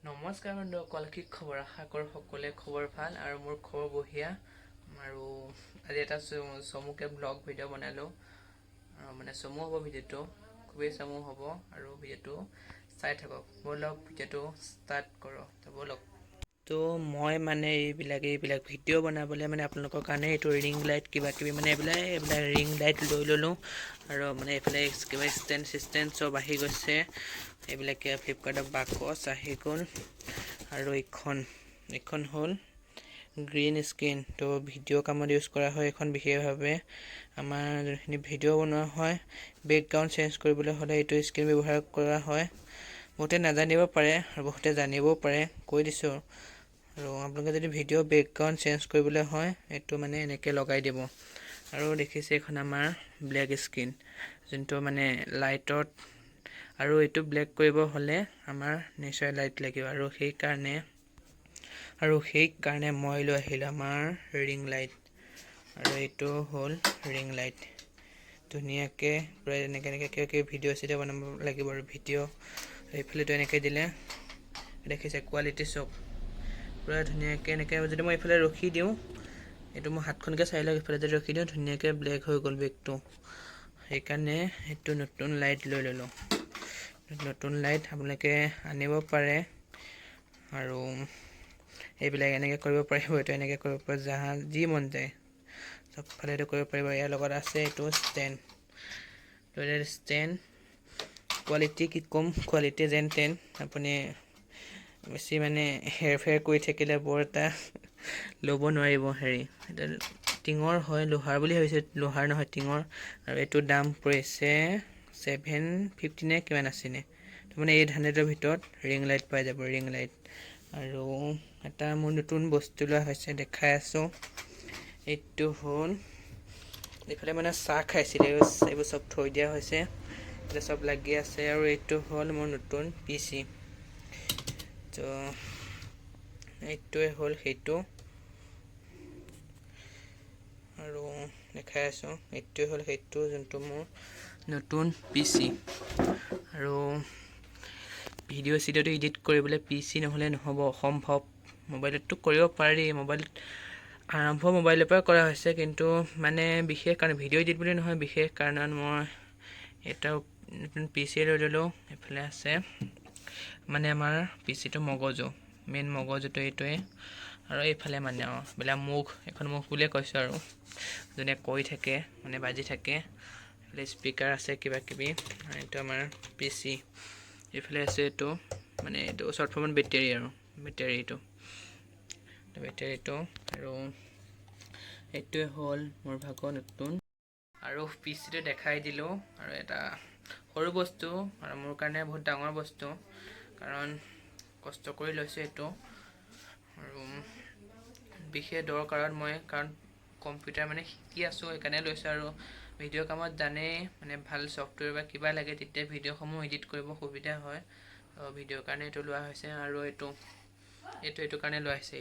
নমস্কাৰ বন্ধুসকল, কি খবৰ? আশা কৰোঁ সকলোৱে খবৰ ভাল আৰু মোৰ খবৰ বঢ়িয়া। আৰু আজি এটা চমুকে ব্লগ ভিডিঅ' বনালোঁ। মানে চমু হ'ব ভিডিঅ'টো, খুবেই চমু হ'ব আৰু ভিডিঅ'টো চাই থাকক। ব'লক ভিডিঅ'টো ষ্টাৰ্ট কৰোঁ। ব'লক। তো মই মানে এইবিলাক ভিডিঅ' বনাবলৈ মানে আপোনালোকৰ কাৰণে এইটো ৰিং লাইট কিবাকিবি মানে এইবিলাক ৰিং লাইট লৈ ল'লোঁ। আৰু মানে এইফালে কিবা ষ্টেণ্ড চব আহি গৈছে। এইবিলাকে ফ্লিপকাৰ্টৰ বাকচ আহি গ'ল। আৰু এইখন হ'ল গ্ৰীণ স্ক্ৰীণ। তো ভিডিঅ' কামত ইউজ কৰা হয়। এইখন বিশেষভাৱে আমাৰ যোনখিনি ভিডিঅ' বনোৱা হয়, বেকগ্ৰাউণ্ড চেঞ্জ কৰিবলৈ হ'লে এইটো স্ক্ৰীণ ব্যৱহাৰ কৰা হয়। বহুতে নাজানিব পাৰে আৰু বহুতে জানিবও পাৰে, কৈ দিছোঁ। আৰু আপোনালোকে যদি ভিডিঅ' বেকগ্ৰাউণ্ড চেঞ্জ কৰিবলৈ হয়, এইটো মানে এনেকৈ লগাই দিব। আৰু দেখিছে এইখন আমাৰ ব্লেক স্ক্ৰীণ, যোনটো মানে লাইটত। আৰু এইটো ব্লেক কৰিব হ'লে আমাৰ নেচাৰেল লাইট লাগিব। আৰু সেইকাৰণে মই লৈ আহিলোঁ আমাৰ ৰিং লাইট। আৰু এইটো হ'ল ৰিং লাইট। ধুনীয়াকৈ প্ৰায় এনেকৈ ভিডিঅ' চিডিঅ' বনাব লাগিব। আৰু ভিডিঅ' এইফালেতো এনেকৈ দিলে দেখিছে কোৱালিটি চব পূৰা ধুনীয়াকৈ এনেকৈ। যদি মই এইফালে ৰখি দিওঁ, এইটো মই হাতখনকৈ চাই লওঁ, এইফালে যদি ৰখি দিওঁ ধুনীয়াকৈ ব্লেক হৈ গ'ল বেগটো। সেইকাৰণে এইটো নতুন লাইট লৈ ল'লোঁ। নতুন লাইট আপোনালোকে আনিব পাৰে। আৰু এইবিলাক এনেকৈ কৰিব পাৰিব, এইটো এনেকৈ কৰিব পাৰে, যি মন যায় চবফালে এইটো কৰিব পাৰিব। ইয়াৰ লগত আছে এইটো ষ্টেণ্ড। কোৱালিটি কি ক'ম, কোৱালিটি যেন তেন। আপুনি বেছি মানে হেৰফেৰ কৰি থাকিলে বৰ এটা ল'ব নোৱাৰিব। এটা টিঙৰ হয়, লোহাৰ বুলি ভাবিছোঁ, লোহাৰ নহয় টিঙৰ। আৰু এইটোৰ দাম পৰিছে 750 নে কিমান আছিলে। মানে 800ৰ ভিতৰত ৰিং লাইট পাই যাব, ৰিং লাইট। আৰু এটা মোৰ নতুন বস্তু লোৱা হৈছে, দেখাই আছোঁ। এইটো হ'ল এইফালে মানে চাহ খাইছিলে, এইবোৰ চব থৈ দিয়া হৈছে, এতিয়া চব লাগি আছে। আৰু এইটো হ'ল মোৰ নতুন PC। তো এইটোৱে হ'ল সেইটো। আৰু দেখাই আছোঁ, এইটোৱে হ'ল সেইটো, যোনটো মোৰ নতুন PC। আৰু ভিডিঅ' চিডিঅ'টো এডিট কৰিবলৈ PC নহ'লে নহ'ব, অসম্ভৱ। মোবাইলততো কৰিব পাৰি, আৰম্ভ মোবাইলৰ পৰা কৰা হৈছে। কিন্তু মানে বিশেষ কাৰণ ভিডিঅ' এডিট বুলি নহয়, বিশেষ কাৰণত মই এটা নতুন PC লৈ ল'লোঁ। এইফালে আছে মানে আমাৰ PCটো মগজু, মেইন মগজুটো এইটোৱে। আৰু এইফালে মানে এইবিলাক এখন মুখ বুলিয়ে কৈছোঁ। আৰু যোনে কৈ থাকে মানে বাজি থাকে। এইফালে স্পীকাৰ আছে কিবাকিবি। এইটো আমাৰ PC। এইফালে আছে এইটো মানে এইটো শ্বৰ্ট ফৰ্মত বেটেৰী, আৰু বেটেৰীটো। আৰু এইটোৱে হ'ল মোৰ ভাগৰ নতুন। আৰু PCটো দেখাই দিলোঁ। আৰু এটা সৰু বস্তু আৰু মোৰ কাৰণে বহুত ডাঙৰ বস্তু, কাৰণ কষ্ট কৰি লৈছোঁ এইটো। আৰু বিশেষ দৰকাৰত কাৰণ কম্পিউটাৰ মানে শিকি আছোঁ, সেইকাৰণে লৈছোঁ। আৰু ভিডিঅ' কামত জানেই মানে ভাল ছফ্টৱেৰ বা কিবা লাগে, তেতিয়া ভিডিঅ'সমূহ এডিট কৰিব সুবিধা হয়। ভিডিঅ'ৰ কাৰণে এইটো লোৱা হৈছে। আৰু এইটো কাৰণে লোৱা হৈছে।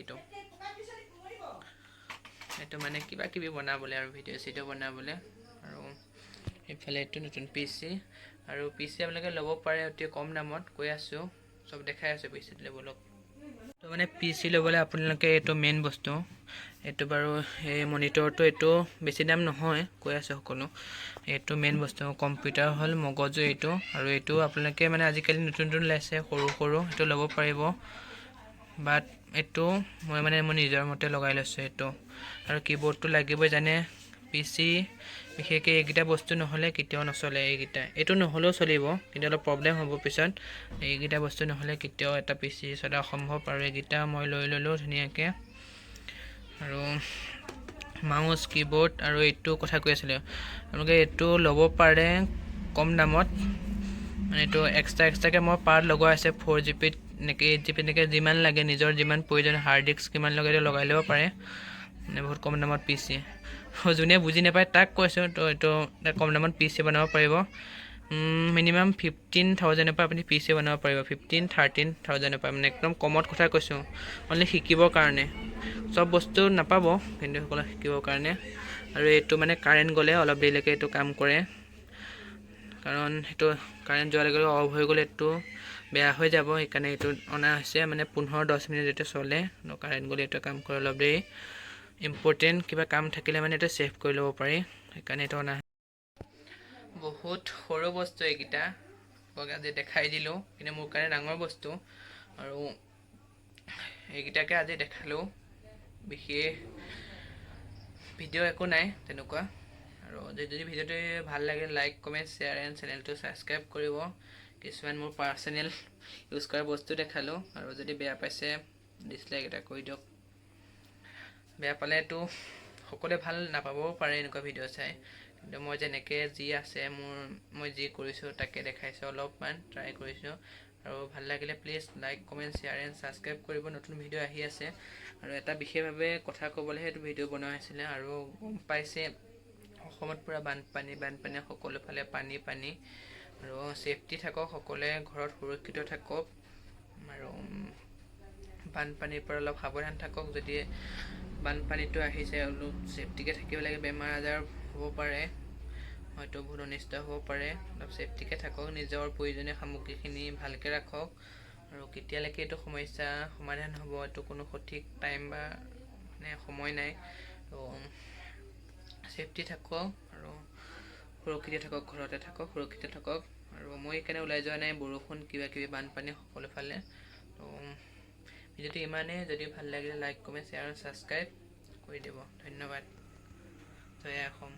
এইটো মানে কিবাকিবি বনাবলৈ আৰু ভিডিঅ' চিডিঅ' বনাবলৈ। আৰু এইফালে এইটো নতুন PC। আৰু PC আপোনালোকে ল'ব পাৰে অতি কম দামত, কৈ আছোঁ, চব দেখাই আছোঁ PCটো ল'বলৈ। তো মানে PC ল'বলৈ আপোনালোকে এইটো মেইন বস্তু। এইটো বাৰু এই মনিটৰটো এইটো বেছি দাম নহয়, কৈ আছোঁ সকলো। এইটো মেইন বস্তু, কম্পিউটাৰ হ'ল মগজু এইটো। আৰু এইটো আপোনালোকে মানে আজিকালি নতুন ওলাইছে সৰু সেইটো ল'ব পাৰিব। বাট এইটো মই নিজৰ মতে লগাই লৈছোঁ এইটো। আৰু কীবৰ্ডটো লাগিবই জানে। PC বিশেষকৈ এইকেইটা বস্তু নহ'লে কেতিয়াও নচলে। এইটো নহ'লেও চলিব, কিন্তু অলপ প্ৰব্লেম হ'ব পিছত। এইকেইটা বস্তু নহ'লে কেতিয়াও এটা PC চলা অসম্ভৱ। আৰু এইকেইটা মই লৈ ল'লোঁ ধুনীয়াকৈ। আৰু মাউচ, কীবৰ্ড আৰু এইটো কথা কৈ আছিলোঁ, আপোনালোকে এইটো ল'ব পাৰে কম দামত। মানে এইটো এক্সট্ৰাকৈ মই পাৰ্ট লগোৱা আছে, 4GB এনেকৈ 8GB এনেকৈ যিমান লাগে, নিজৰ যিমান প্ৰয়োজন, হাৰ্ড ডিস্ক কিমান লগাই লগাই ল'ব পাৰে। মানে বহুত কম দামত PC। যোনে বুজি নাপায় তাক কৈছোঁ, তো এইটো কম দামত PC বনাব পাৰিব। মিনিমাম 15,000ৰ পৰা আপুনি PC বনাব পাৰিব, 13,000ৰ পৰা। মানে একদম কমত কথা কৈছোঁ, অনলি শিকিবৰ কাৰণে। চব বস্তু নাপাব, কিন্তু সকলো শিকিবৰ কাৰণে। আৰু এইটো মানে কাৰেণ্ট গ'লে অলপ দেৰিলৈকে এইটো কাম কৰে, কাৰণ সেইটো কাৰেণ্ট যোৱাৰ লগে লগে অফ হৈ গ'লে এইটো বেয়া হৈ যাব, সেইকাৰণে এইটো অনা হৈছে। মানে 15-10 মিনিট এইটো চলে, কাৰেণ্ট গ'লে এইটো কাম কৰে অলপ দেৰি। ইম্পৰ্টেণ্ট কিবা কাম থাকিলে মানে এইটো ছেভ কৰি ল'ব পাৰি, সেইকাৰণে এইটো অনা। বহুত সৰু বস্তু এইকেইটা, আজি দেখাই দিলোঁ, কিন্তু মোৰ কাৰণে ডাঙৰ বস্তু। আৰু এইকেইটাকে আজি দেখালোঁ, বিশেষ ভিডিঅ' একো নাই তেনেকুৱা। আৰু যদি ভিডিঅ'টো ভাল লাগে লাইক কমেণ্ট শ্বেয়াৰ এণ্ড চেনেলটো ছাবস্ক্ৰাইব কৰিব। কিছুমান মোৰ পাৰ্চনেল ইউজ কৰা বস্তু দেখালোঁ, আৰু যদি বেয়া পাইছে ডিছলাইক এটা কৰি দিয়ক। বেয়া পালেতো সকলোৱে ভাল নাপাবও পাৰে এনেকুৱা ভিডিঅ' চাই, কিন্তু মই যেনেকৈ যি আছে মই যি কৰিছোঁ তাকে দেখাইছোঁ, অলপমান ট্ৰাই কৰিছোঁ। আৰু ভাল লাগিলে please like comment share and subscribe কৰিব। নতুন ভিডিঅ' আহি আছে, আৰু এটা বিশেষভাৱে কথা ক'বলৈহে এইটো ভিডিঅ' বনোৱা হৈছিলে। আৰু গম পাইছে অসমত পূৰা বানপানী সকলো ফালে পানী। আৰু ছেফটি থাকক, সকলোৱে ঘৰত সুৰক্ষিত থাকক, আৰু বানপানীৰ পৰা অলপ সাৱধান থাকক। যদি বানপানীটো আহিছে অলপ ছেফটিকৈ থাকিব লাগে, বেমাৰ আজাৰ হ'ব পাৰে, হয়তো বহুত অনিষ্ট হ'ব পাৰে। অলপ ছেফটিকৈ থাকক, নিজৰ প্ৰয়োজনীয় সামগ্ৰীখিনি ভালকৈ ৰাখক। আৰু কেতিয়ালৈকে এইটো সমস্যা সমাধান হ'ব এইটো কোনো সঠিক টাইম বা মানে সময় নাই। তো ছেফটি থাকক আৰু সুৰক্ষিত থাকক, ঘৰতে থাকক, সুৰক্ষিত থাকক। আৰু মই সেইকাৰণে ওলাই যোৱা নাই, বৰষুণ কিবাকিবি বানপানী সকলো ফালে। তো ভিডিঅ'টো ইমানেই, যদি ভাল লাগিলে লাইক কমেণ্ট শ্বেয়াৰ আৰু ছাবস্ক্ৰাইব কৰি দিব। ধন্যবাদ। জয় অসম।